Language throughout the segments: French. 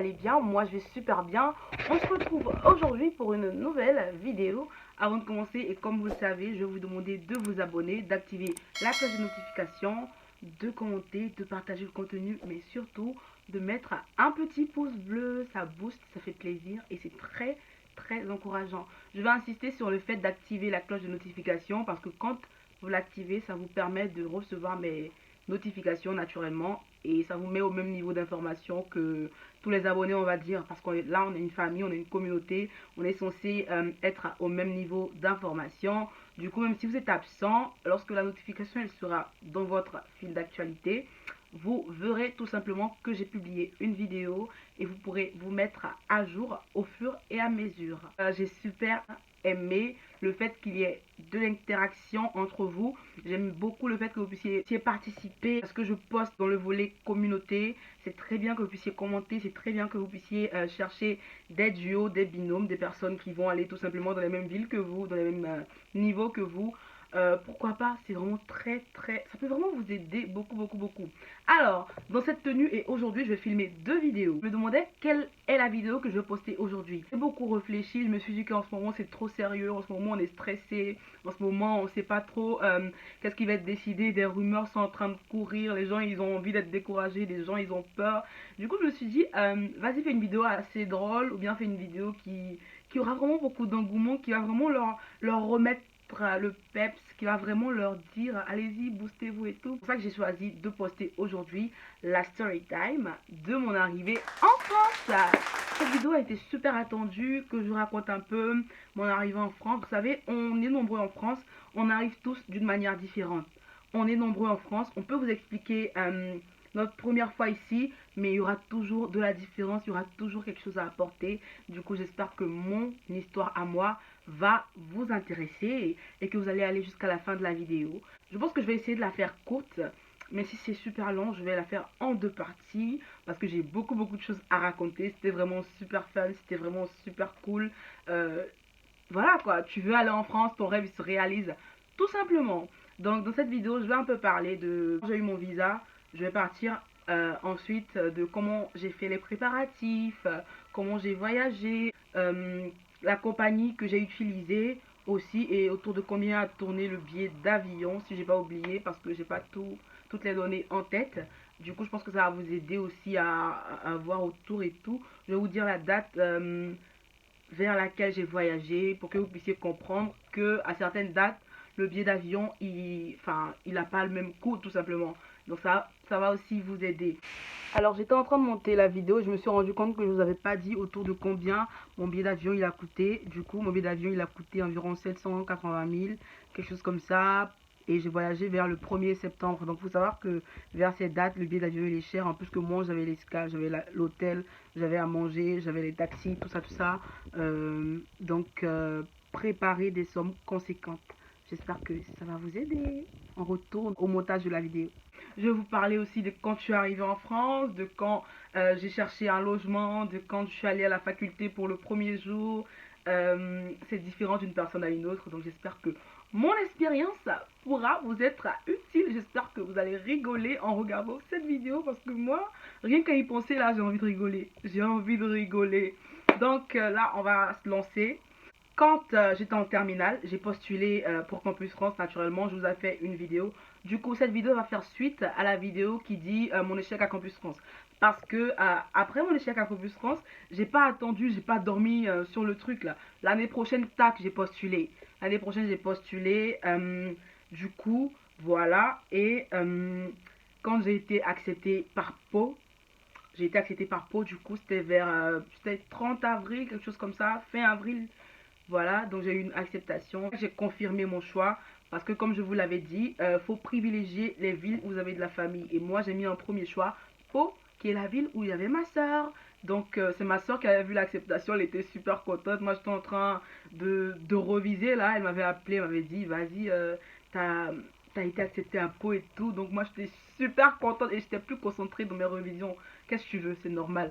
allez bien. Moi, je vais super bien. On se retrouve aujourd'hui pour une nouvelle vidéo. Avant de commencer, et comme vous le savez, je vais vous demander de vous abonner, d'activer la cloche de notification, de commenter, de partager le contenu, mais surtout de mettre un petit pouce bleu. Ça booste, ça fait plaisir et c'est très encourageant. Je vais insister sur le fait d'activer la cloche de notification parce que quand vous l'activez, ça vous permet de recevoir mes notifications naturellement et ça vous met au même niveau d'information que tous les abonnés, on va dire, parce qu'on est là, on est une famille, on est une communauté, on est censé être au même niveau d'information. Du coup, même si vous êtes absent, lorsque la notification elle sera dans votre fil d'actualité, vous verrez tout simplement que j'ai publié une vidéo et vous pourrez vous mettre à jour au fur et à mesure. J'ai super aimé le fait qu'il y ait de l'interaction entre vous. J'aime beaucoup le fait que vous puissiez participer à ce que je poste dans le volet communauté. C'est très bien que vous puissiez commenter, c'est très bien que vous puissiez chercher des duos, des binômes, des personnes qui vont aller tout simplement dans les mêmes villes que vous, dans les mêmes niveaux que vous. Pourquoi pas, c'est vraiment ça peut vraiment vous aider beaucoup. Alors, dans cette tenue et aujourd'hui, je vais filmer deux vidéos. Je me demandais quelle est la vidéo que je vais poster aujourd'hui. J'ai beaucoup réfléchi, je me suis dit qu'en ce moment c'est trop sérieux, en ce moment on est stressé, en ce moment on sait pas trop qu'est-ce qui va être décidé, des rumeurs sont en train de courir, les gens ils ont envie d'être découragés, les gens ils ont peur. Du coup je me suis dit, vas-y fais une vidéo assez drôle ou bien fais une vidéo qui aura vraiment beaucoup d'engouement, qui va vraiment leur remettre le peps, qui va vraiment leur dire allez-y, boostez-vous et tout. C'est pour ça que j'ai choisi de poster aujourd'hui la story time de mon arrivée en France. Cette vidéo a été super attendue, que je raconte un peu mon arrivée en France. Vous savez, on est nombreux en France, on arrive tous d'une manière différente. On est nombreux en France, on peut vous expliquer notre première fois ici, mais il y aura toujours de la différence, il y aura toujours quelque chose à apporter. Du coup, j'espère que mon histoire à moi va vous intéresser et que vous allez aller jusqu'à la fin de la vidéo. Je pense que je vais essayer de la faire courte, mais si c'est super long, je vais la faire en deux parties parce que j'ai beaucoup de choses à raconter. C'était vraiment super fun, c'était vraiment super cool. Voilà quoi, tu veux aller en France, ton rêve il se réalise tout simplement. Donc dans cette vidéo, je vais un peu parler de quand j'ai eu mon visa, je vais partir ensuite de comment j'ai fait les préparatifs, comment j'ai voyagé, la compagnie que j'ai utilisée aussi et autour de combien a tourné le billet d'avion si j'ai pas oublié parce que j'ai pas toutes les données en tête. Du coup, je pense que ça va vous aider aussi à voir autour et tout. Je vais vous dire la date vers laquelle j'ai voyagé pour que vous puissiez comprendre que à certaines dates le billet d'avion il n'a pas le même coût tout simplement. Donc ça va aussi vous aider. Alors j'étais en train de monter la vidéo et je me suis rendu compte que je vous avais pas dit autour de combien mon billet d'avion il a coûté. Du coup mon billet d'avion il a coûté environ 780 000, quelque chose comme ça. Et j'ai voyagé vers le 1er septembre. Donc il faut savoir que vers cette date, le billet d'avion il est cher. En plus que moi j'avais l'escale, j'avais l'hôtel, j'avais à manger, j'avais les taxis, tout ça. Préparez des sommes conséquentes. J'espère que ça va vous aider. On retourne au montage de la vidéo. Je vais vous parler aussi de quand je suis arrivée en France, de quand j'ai cherché un logement, de quand je suis allée à la faculté pour le premier jour. C'est différent d'une personne à une autre, donc j'espère que mon expérience pourra vous être utile. J'espère que vous allez rigoler en regardant cette vidéo parce que moi, rien qu'à y penser là, j'ai envie de rigoler. J'ai envie de rigoler. Donc là, on va se lancer. Quand j'étais en terminale, j'ai postulé pour Campus France naturellement. Je vous ai fait une vidéo. Du coup, cette vidéo va faire suite à la vidéo qui dit mon échec à Campus France. Parce que après mon échec à Campus France, j'ai pas attendu, j'ai pas dormi sur le truc là. L'année prochaine, tac, j'ai postulé. L'année prochaine, j'ai postulé. Du coup, voilà. Et quand j'ai été acceptée par Pau, du coup, c'était vers c'était 30 avril, quelque chose comme ça, fin avril. Voilà, donc j'ai eu une acceptation. J'ai confirmé mon choix parce que comme je vous l'avais dit, faut privilégier les villes où vous avez de la famille. Et moi, j'ai mis en premier choix Pau, qui est la ville où il y avait ma soeur. Donc c'est ma soeur qui avait vu l'acceptation, elle était super contente. Moi, j'étais en train de reviser là. Elle m'avait appelé, elle m'avait dit, vas-y, t'as été accepté à Pau et tout. Donc moi, j'étais super contente et j'étais plus concentrée dans mes revisions. Qu'est-ce que tu veux, c'est normal.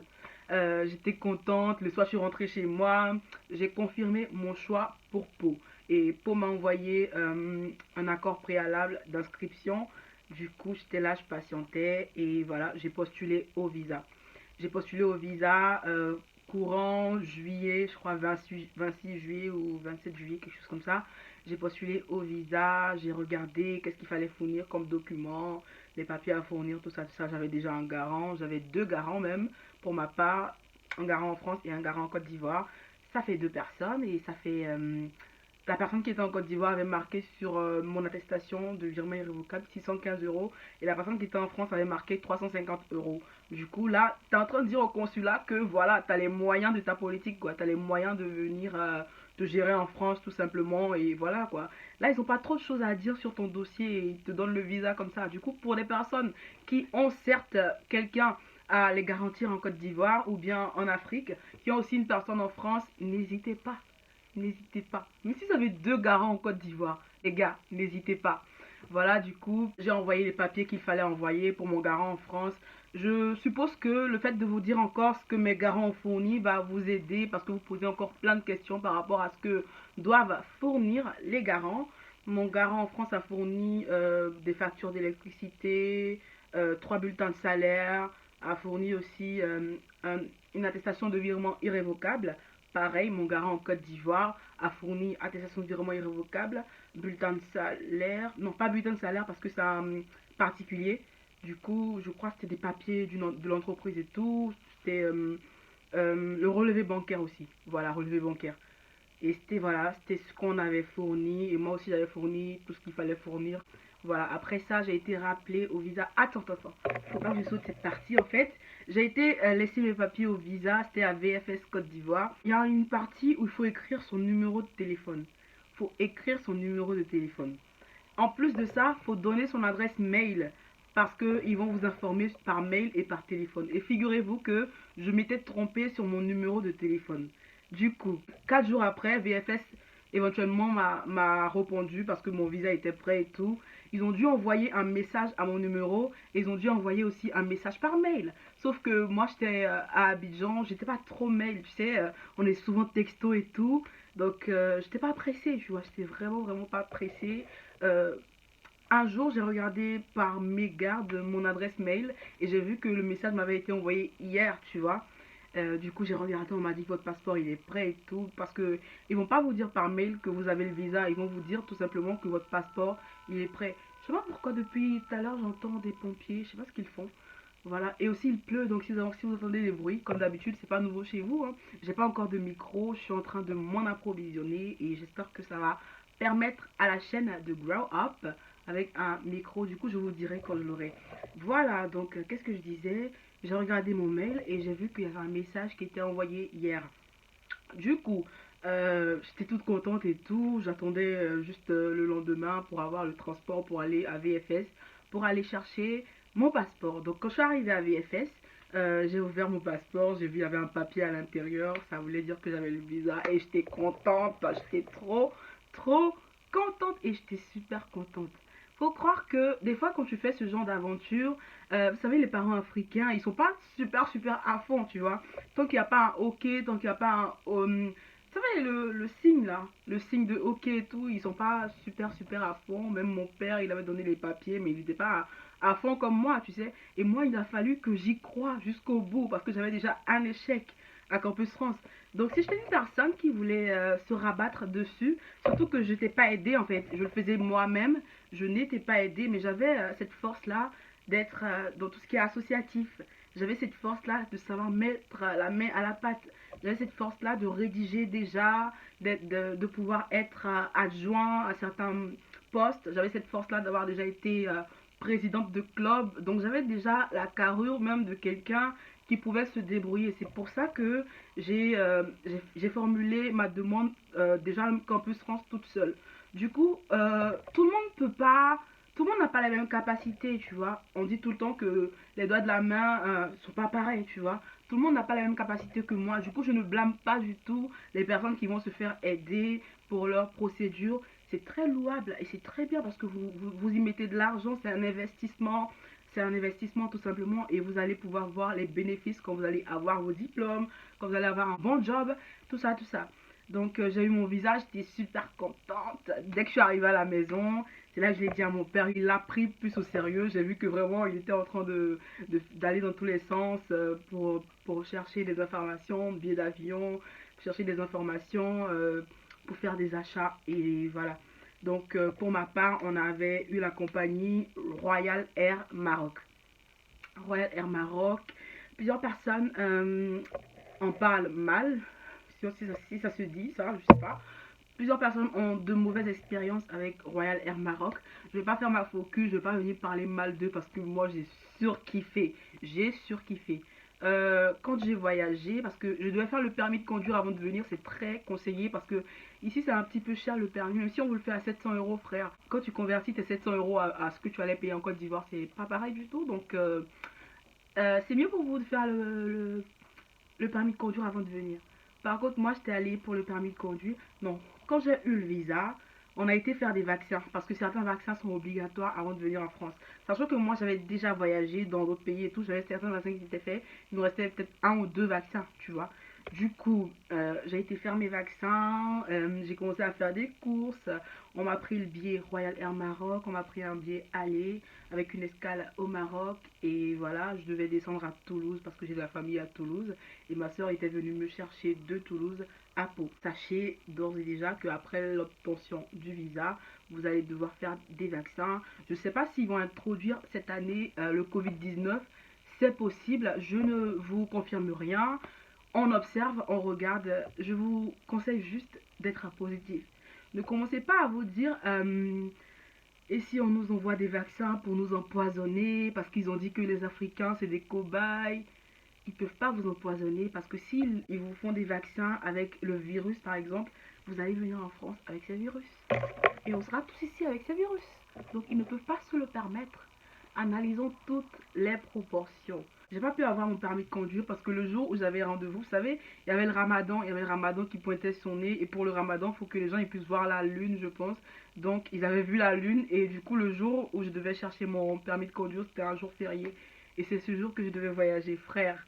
J'étais contente. Le soir, je suis rentrée chez moi. J'ai confirmé mon choix pour Pau. Et Pau m'a envoyé un accord préalable d'inscription. Du coup, j'étais là, je patientais. Et voilà, j'ai postulé au visa. J'ai postulé au visa courant juillet, je crois 26 juillet ou 27 juillet, quelque chose comme ça. J'ai postulé au visa, j'ai regardé qu'est-ce qu'il fallait fournir comme document, les papiers à fournir, tout ça, tout ça. J'avais déjà un garant, j'avais deux garants même pour ma part, un garant en France et un garant en Côte d'Ivoire. Ça fait deux personnes et ça fait la personne qui était en Côte d'Ivoire avait marqué sur mon attestation de virement irrévocable 615 euros et la personne qui était en France avait marqué 350 euros. Du coup, là, tu es en train de dire au consulat que voilà, tu as les moyens de ta politique, quoi. Tu as les moyens de venir te gérer en France tout simplement et voilà, quoi. Là, ils n'ont pas trop de choses à dire sur ton dossier et ils te donnent le visa comme ça. Du coup, pour les personnes qui ont certes quelqu'un à les garantir en Côte d'Ivoire ou bien en Afrique, qui ont aussi une personne en France, n'hésitez pas. N'hésitez pas. Mais si vous avez deux garants en Côte d'Ivoire, les gars, n'hésitez pas. Voilà, du coup, j'ai envoyé les papiers qu'il fallait envoyer pour mon garant en France. Je suppose que le fait de vous dire encore ce que mes garants ont fourni va vous aider parce que vous posez encore plein de questions par rapport à ce que doivent fournir les garants. Mon garant en France a fourni des factures d'électricité, trois bulletins de salaire, a fourni aussi une attestation de virement irrévocable. Pareil, mon garant en Côte d'Ivoire a fourni attestation de virement irrévocable, bulletin de salaire, non pas bulletin de salaire parce que c'est un particulier. Du coup, je crois que c'était des papiers de l'entreprise et tout. C'était le relevé bancaire aussi. Voilà, relevé bancaire. Et c'était voilà, c'était ce qu'on avait fourni. Et moi aussi j'avais fourni tout ce qu'il fallait fournir. Voilà, après ça, j'ai été rappelée au visa. Attends, attends, faut pas que je saute cette partie en fait. J'ai été laisser mes papiers au visa, c'était à VFS Côte d'Ivoire. Il y a une partie où il faut écrire son numéro de téléphone. Il faut écrire son numéro de téléphone. En plus de ça, il faut donner son adresse mail parce qu'ils vont vous informer par mail et par téléphone. Et figurez-vous que je m'étais trompée sur mon numéro de téléphone. Du coup, 4 jours après, VFS éventuellement m'a répondu parce que mon visa était prêt et tout. Ils ont dû envoyer un message à mon numéro et ils ont dû envoyer aussi un message par mail. Sauf que moi j'étais à Abidjan, j'étais pas trop mail, tu sais, on est souvent texto et tout. Donc j'étais pas pressée, tu vois, j'étais vraiment pas pressée. Euh, un jour, j'ai regardé par mégarde mon adresse mail et j'ai vu que le message m'avait été envoyé hier, tu vois. Du coup, j'ai regardé, on m'a dit que votre passeport il est prêt et tout. Parce que ils vont pas vous dire par mail que vous avez le visa, ils vont vous dire tout simplement que votre passeport il est prêt. Je sais pas pourquoi depuis tout à l'heure j'entends des pompiers, je sais pas ce qu'ils font. Voilà, et aussi il pleut, donc si vous entendez des bruits, comme d'habitude, c'est pas nouveau chez vous. Hein. J'ai pas encore de micro, je suis en train de m'en approvisionner et j'espère que ça va permettre à la chaîne de grow up avec un micro. Du coup, je vous dirai quand je l'aurai. Voilà, donc qu'est-ce que je disais? J'ai regardé mon mail et j'ai vu qu'il y avait un message qui était envoyé hier. Du coup, j'étais toute contente et tout. J'attendais juste le lendemain pour avoir le transport pour aller à VFS, pour aller chercher mon passeport. Donc quand je suis arrivée à VFS, j'ai ouvert mon passeport, j'ai vu qu'il y avait un papier à l'intérieur. Ça voulait dire que j'avais le visa et j'étais contente. J'étais trop contente et j'étais super contente. Faut croire que des fois quand tu fais ce genre d'aventure, vous savez les parents africains, ils sont pas super à fond, tu vois. Tant qu'il n'y a pas un OK, tant qu'il n'y a pas un vous savez le signe là, le signe de OK et tout, ils sont pas super à fond. Même mon père, il avait donné les papiers, mais il n'était pas à fond comme moi, tu sais. Et moi, il a fallu que j'y croie jusqu'au bout parce que j'avais déjà un échec à Campus France. Donc si j'étais une personne qui voulait se rabattre dessus, surtout que je n'étais pas aidée en fait, je le faisais moi-même, je n'étais pas aidée, mais j'avais cette force-là d'être dans tout ce qui est associatif. J'avais cette force-là de savoir mettre la main à la pâte. J'avais cette force-là de rédiger déjà, de pouvoir être adjoint à certains postes. J'avais cette force-là d'avoir déjà été présidente de club. Donc j'avais déjà la carrure même de quelqu'un qui pouvait se débrouiller. C'est pour ça que j'ai formulé ma demande déjà à Campus France toute seule. Du coup, tout le monde peut pas, tout le monde n'a pas la même capacité, tu vois. On dit tout le temps que les doigts de la main sont pas pareils, tu vois. Tout le monde n'a pas la même capacité que moi. Du coup, je ne blâme pas du tout les personnes qui vont se faire aider pour leur procédure. C'est très louable et c'est très bien parce que vous y mettez de l'argent, c'est un investissement. C'est un investissement tout simplement et vous allez pouvoir voir les bénéfices quand vous allez avoir vos diplômes, quand vous allez avoir un bon job, tout ça, tout ça. Donc j'ai eu mon visa, j'étais super contente. Dès que je suis arrivée à la maison, c'est là que je l'ai dit à mon père, il l'a pris plus au sérieux. J'ai vu que vraiment il était en train d'aller dans tous les sens pour chercher des informations, billets d'avion, chercher des informations pour faire des achats. Et voilà. Donc pour ma part, on avait eu la compagnie Royal Air Maroc. Royal Air Maroc. Plusieurs personnes en parlent mal, si ça se dit, ça, je sais pas. Plusieurs personnes ont de mauvaises expériences avec Royal Air Maroc. Je vais pas faire ma focus, je vais pas venir parler mal d'eux parce que moi j'ai surkiffé. J'ai surkiffé. Quand j'ai voyagé, parce que je devais faire le permis de conduire avant de venir, c'est très conseillé parce que ici c'est un petit peu cher le permis, même si on vous le fait à 700 euros, frère. Quand tu convertis tes 700 euros à ce que tu allais payer en Côte d'Ivoire, c'est pas pareil du tout. Donc c'est mieux pour vous de faire le permis de conduire avant de venir. Par contre, moi, j'étais allée pour le permis de conduire. Non, quand j'ai eu le visa, on a été faire des vaccins parce que certains vaccins sont obligatoires avant de venir en France. Sachant que moi, j'avais déjà voyagé dans d'autres pays et tout, j'avais certains vaccins qui étaient faits. Il nous restait peut-être un ou deux vaccins, tu vois. Du coup, j'ai été faire mes vaccins, j'ai commencé à faire des courses. On m'a pris le billet Royal Air Maroc, on m'a pris un billet aller avec une escale au Maroc. Et voilà, je devais descendre à Toulouse parce que j'ai de la famille à Toulouse. Et ma soeur était venue me chercher de Toulouse à Pau. Sachez d'ores et déjà qu'après l'obtention du visa, vous allez devoir faire des vaccins. Je ne sais pas s'ils vont introduire cette année le Covid-19. C'est possible, je ne vous confirme rien. On observe, on regarde. Je vous conseille juste d'être positif. Ne commencez pas à vous dire et si on nous envoie des vaccins pour nous empoisonner parce qu'ils ont dit que les Africains c'est des cobayes. Ils ne peuvent pas vous empoisonner parce que s'ils vous font des vaccins avec le virus par exemple, vous allez venir en France avec ces virus. Et on sera tous ici avec ces virus. Donc ils ne peuvent pas se le permettre. Analysons toutes les proportions. J'ai pas pu avoir mon permis de conduire parce que le jour où j'avais rendez-vous, vous savez, il y avait le ramadan qui pointait son nez. Et pour le ramadan, il faut que les gens ils puissent voir la lune, je pense. Donc ils avaient vu la lune et du coup le jour où je devais chercher mon permis de conduire, c'était un jour férié. Et c'est ce jour que je devais voyager, frère,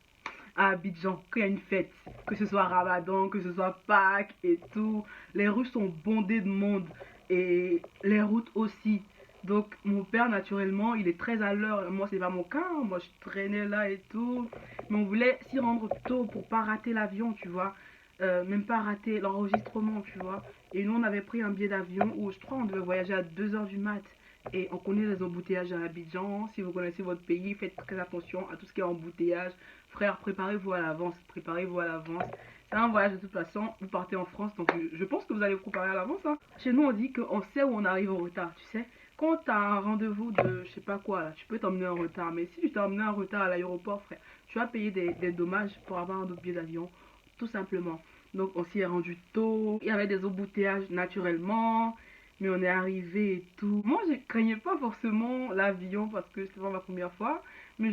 à Abidjan, qu'il y a une fête, que ce soit Ramadan, que ce soit Pâques et tout. Les rues sont bondées de monde et les routes aussi. Donc mon père naturellement il est très à l'heure. Moi c'est pas mon cas, hein. Moi je traînais là et tout. Mais on voulait s'y rendre tôt pour pas rater l'avion, tu vois. Même pas rater l'enregistrement, tu vois. Et nous on avait pris un billet d'avion où je crois on devait voyager à 2 h du mat. Et on connaît les embouteillages à Abidjan. Si vous connaissez votre pays, faites très attention à tout ce qui est embouteillage. Frère, préparez-vous à l'avance. Préparez-vous à l'avance. C'est un voyage de toute façon. Vous partez en France, donc je pense que vous allez vous préparer à l'avance, hein. Chez nous, on dit qu'on sait où on arrive en retard, tu sais. Quand tu as un rendez-vous de je sais pas quoi, là, tu peux t'emmener en retard. Mais si tu t'es emmené en retard à l'aéroport, frère, tu vas payer des dommages pour avoir un autre billet d'avion. Tout simplement. Donc on s'y est rendu tôt. Il y avait des embouteillages naturellement. Mais on est arrivé et tout. Moi, je craignais pas forcément l'avion parce que c'était pas ma première fois. Mais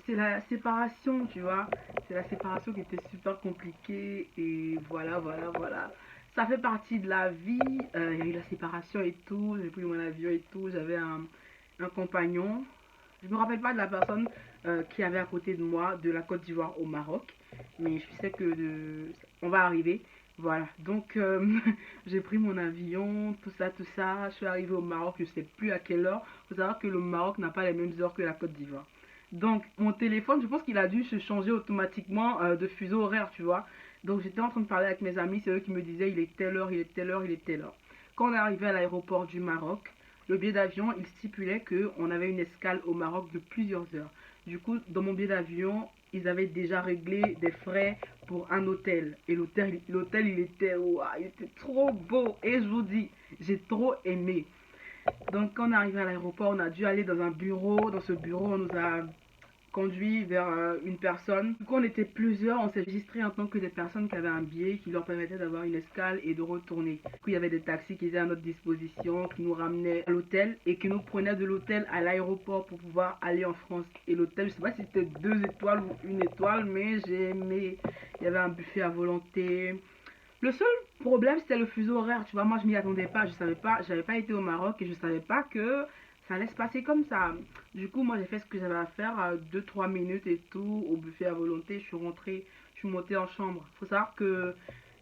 c'est la séparation, tu vois. C'est la séparation qui était super compliquée. Et voilà, voilà, voilà. Ça fait partie de la vie. Il y a eu la séparation et tout. J'ai pris mon avion et tout. J'avais un compagnon. Je me rappelle pas de la personne qui avait à côté de moi de la Côte d'Ivoire au Maroc. Mais je sais que on va arriver. Voilà, donc j'ai pris mon avion, tout ça, tout ça. Je suis arrivée au Maroc, je sais plus à quelle heure. Il faut savoir que le Maroc n'a pas les mêmes heures que la Côte d'Ivoire. Donc mon téléphone, je pense qu'il a dû se changer automatiquement de fuseau horaire, tu vois. Donc j'étais en train de parler avec mes amis, c'est eux qui me disaient il est telle heure, il est telle heure, il est telle heure. Quand on est arrivé à l'aéroport du Maroc, le billet d'avion, il stipulait qu'on avait une escale au Maroc de plusieurs heures. Du coup, dans mon billet d'avion, ils avaient déjà réglé des frais pour un hôtel. Et l'hôtel il était trop beau. Et je vous dis, j'ai trop aimé. Donc, quand on est arrivé à l'aéroport, on a dû aller dans un bureau. Dans ce bureau, on nous a conduit vers une personne. Du coup, on était plusieurs, on s'est registré en tant que des personnes qui avaient un billet qui leur permettait d'avoir une escale et de retourner. Du coup, il y avait des taxis qui étaient à notre disposition, qui nous ramenaient à l'hôtel et qui nous prenaient de l'hôtel à l'aéroport pour pouvoir aller en France. Et l'hôtel, je sais pas si c'était 2 étoiles ou une étoile, mais j'ai aimé. Il y avait un buffet à volonté. Le seul problème, c'était le fuseau horaire. Tu vois, moi, je m'y attendais pas. Je savais pas, j'avais pas été au Maroc et je savais pas que ça allait se passer comme ça. Du coup, moi, j'ai fait ce que j'avais à faire, 2-3 minutes et tout, au buffet à volonté. Je suis rentrée, je suis montée en chambre. Faut savoir que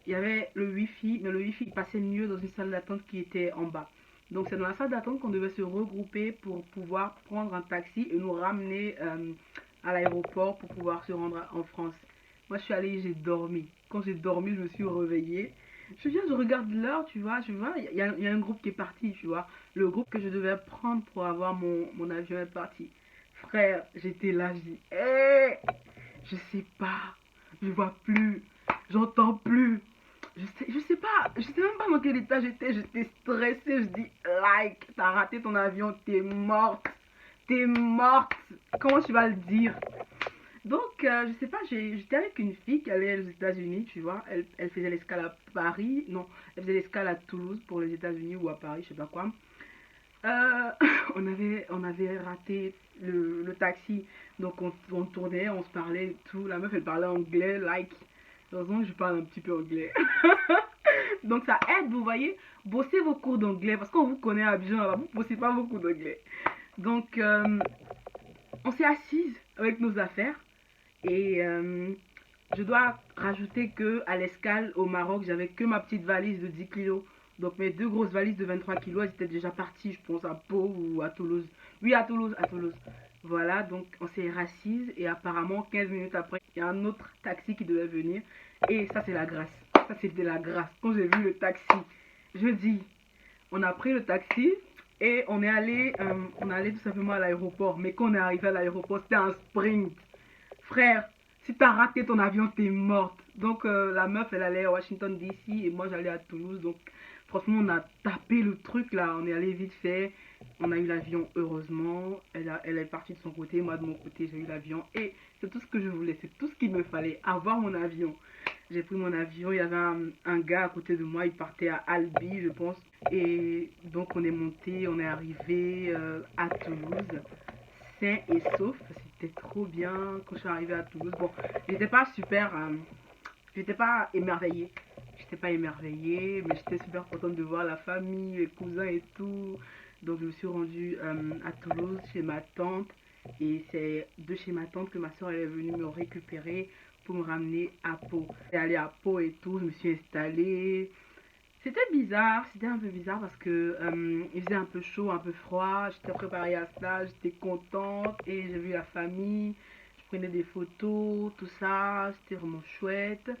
il y avait le wifi, mais le wifi il passait mieux dans une salle d'attente qui était en bas. Donc c'est dans la salle d'attente qu'on devait se regrouper pour pouvoir prendre un taxi et nous ramener à l'aéroport pour pouvoir se rendre en France. Moi je suis allée, j'ai dormi. Quand j'ai dormi, je me suis réveillée. Je viens, je regarde l'heure, tu vois, il y a un groupe qui est parti, tu vois. Le groupe que je devais prendre pour avoir mon avion est parti. Frère, j'étais là, je dis, hé, je sais pas, je vois plus, j'entends plus. Je sais même pas dans quel état j'étais stressée, je dis, like, t'as raté ton avion, t'es morte, comment tu vas le dire? Donc, je sais pas, j'étais avec une fille qui allait aux États-Unis, tu vois. Elle faisait l'escale à Paris. Non, elle faisait l'escale à Toulouse pour les États-Unis ou à Paris, je sais pas quoi. Euh, on avait raté le taxi. Donc, on tournait, on se parlait et tout. La meuf, elle parlait anglais, like. Heureusement que je parle un petit peu anglais. Donc, ça aide, vous voyez. Bossez vos cours d'anglais. Parce qu'on vous connaît à Abidjan, là, vous bossez pas vos cours d'anglais. Donc, on s'est assise avec nos affaires. Et je dois rajouter que à l'escale au Maroc, j'avais que ma petite valise de 10 kilos. Donc mes deux grosses valises de 23 kilos, elles étaient déjà parties, je pense, à Pau ou à Toulouse. Oui, à Toulouse, à Toulouse. Voilà, donc on s'est rassise et apparemment 15 minutes après, il y a un autre taxi qui devait venir. Et ça, c'est la grâce. Ça, c'était la grâce. Quand j'ai vu le taxi, je dis, on a pris le taxi et on est allé tout simplement à l'aéroport. Mais quand on est arrivé à l'aéroport, c'était un sprint. Frère, si t'as raté ton avion, t'es morte. Donc la meuf, elle allait à Washington DC et moi j'allais à Toulouse. Donc franchement, on a tapé le truc là. On est allé vite fait. On a eu l'avion heureusement. Elle est partie de son côté. Moi de mon côté, j'ai eu l'avion. Et c'est tout ce que je voulais. C'est tout ce qu'il me fallait. Avoir mon avion. J'ai pris mon avion. Il y avait un gars à côté de moi. Il partait à Albi, je pense. Et donc on est monté. On est arrivé à Toulouse sain et sauf. C'était trop bien quand je suis arrivée à Toulouse. Bon, j'étais pas super, j'étais pas émerveillée. J'étais pas émerveillée, mais j'étais super contente de voir la famille, les cousins et tout. Donc je me suis rendue à Toulouse chez ma tante. Et c'est de chez ma tante que ma soeur est venue me récupérer pour me ramener à Pau. Et allée à Pau et tout, je me suis installée. C'était un peu bizarre parce que il faisait un peu chaud, un peu froid. J'étais préparée à cela, j'étais contente et j'ai vu la famille. Je prenais des photos, tout ça, c'était vraiment chouette.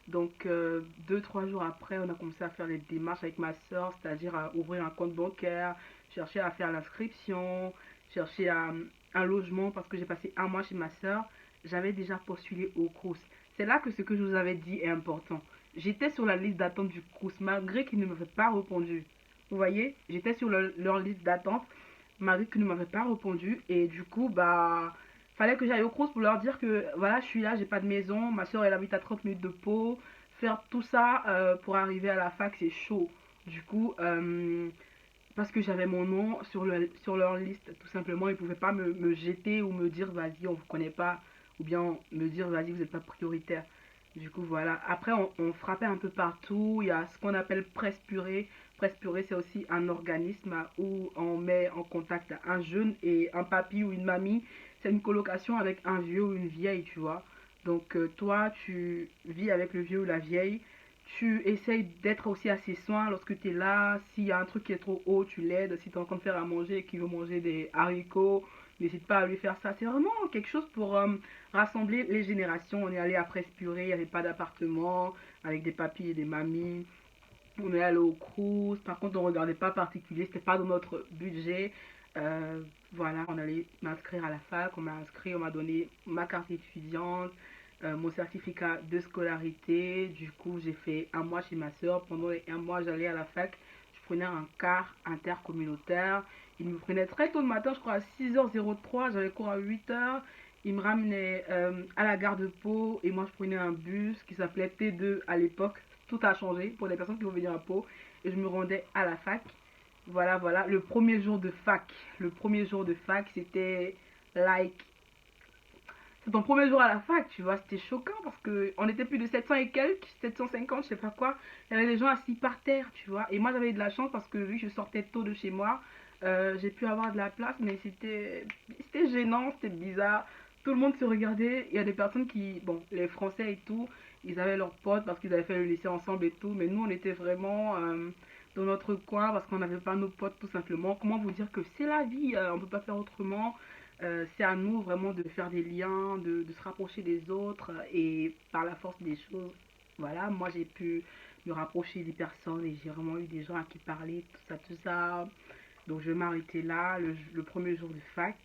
Donc 2, 3 jours après, on a commencé à faire les démarches avec ma soeur, c'est-à-dire à ouvrir un compte bancaire, chercher à faire l'inscription, chercher un logement parce que j'ai passé un mois chez ma soeur. J'avais déjà postulé au Crous. C'est là que ce que je vous avais dit est important. J'étais sur la liste d'attente du Crous malgré qu'ils ne m'avaient pas répondu. Vous voyez, j'étais sur leur liste d'attente malgré qu'ils ne m'avaient pas répondu et du coup, bah, fallait que j'aille au Crous pour leur dire que voilà, je suis là, j'ai pas de maison, ma soeur elle habite à 30 minutes de Pau. Faire tout ça pour arriver à la fac, c'est chaud. Du coup, parce que j'avais mon nom sur leur liste, tout simplement, ils pouvaient pas me jeter ou me dire vas-y, on vous connaît pas, ou bien me dire vas-y, vous n'êtes pas prioritaire. Du coup, voilà. Après, on frappait un peu partout. Il y a ce qu'on appelle presse purée. Presse purée, c'est aussi un organisme où on met en contact un jeune et un papy ou une mamie. C'est une colocation avec un vieux ou une vieille, tu vois. Donc, toi, tu vis avec le vieux ou la vieille. Tu essayes d'être aussi à ses soins lorsque tu es là. S'il y a un truc qui est trop haut, tu l'aides. Si tu es en train de faire à manger et qu'il veut manger des haricots, n'hésite pas à lui faire ça. C'est vraiment quelque chose pour rassembler les générations. On est allé à Presse-Purée, il n'y avait pas d'appartement, avec des papis et des mamies. On est allé au Crous. Par contre, on ne regardait pas particulier, c'était pas dans notre budget. Voilà, on allait m'inscrire à la fac, on m'a inscrit, on m'a donné ma carte étudiante, mon certificat de scolarité. Du coup, j'ai fait un mois chez ma soeur. Pendant les un mois, j'allais à la fac. Je prenais un car intercommunautaire. Il me prenait très tôt le matin, je crois à 6h03. J'avais cours à 8h. Il me ramenait à la gare de Pau et moi je prenais un bus qui s'appelait T2 à l'époque. Tout a changé pour les personnes qui vont venir à Pau et je me rendais à la fac. Voilà, voilà. Le premier jour de fac. Le premier jour de fac, c'était like. C'est ton premier jour à la fac, tu vois. C'était choquant parce qu'on était plus de 700 et quelques, 750, je sais pas quoi. Il y avait des gens assis par terre, tu vois. Et moi, j'avais de la chance parce que vu que je sortais tôt de chez moi, j'ai pu avoir de la place, mais c'était gênant, c'était bizarre. Tout le monde se regardait. Il y a des personnes qui, bon, les Français et tout, ils avaient leurs potes parce qu'ils avaient fait le lycée ensemble et tout. Mais nous, on était vraiment dans notre coin parce qu'on n'avait pas nos potes tout simplement. Comment vous dire que c'est la vie, on ne peut pas faire autrement. C'est à nous vraiment de faire des liens, de se rapprocher des autres et par la force des choses, voilà, moi j'ai pu me rapprocher des personnes et j'ai vraiment eu des gens à qui parler, tout ça, tout ça. Donc je vais m'arrêter là, le premier jour de fac.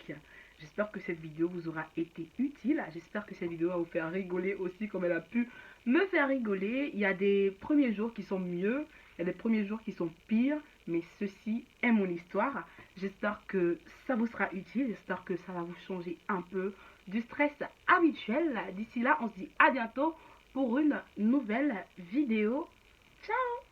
J'espère que cette vidéo vous aura été utile. J'espère que cette vidéo va vous faire rigoler aussi comme elle a pu me faire rigoler. Il y a des premiers jours qui sont mieux, il y a des premiers jours qui sont pires, mais ceci est mon histoire. J'espère que ça vous sera utile, j'espère que ça va vous changer un peu du stress habituel. D'ici là, on se dit à bientôt pour une nouvelle vidéo. Ciao!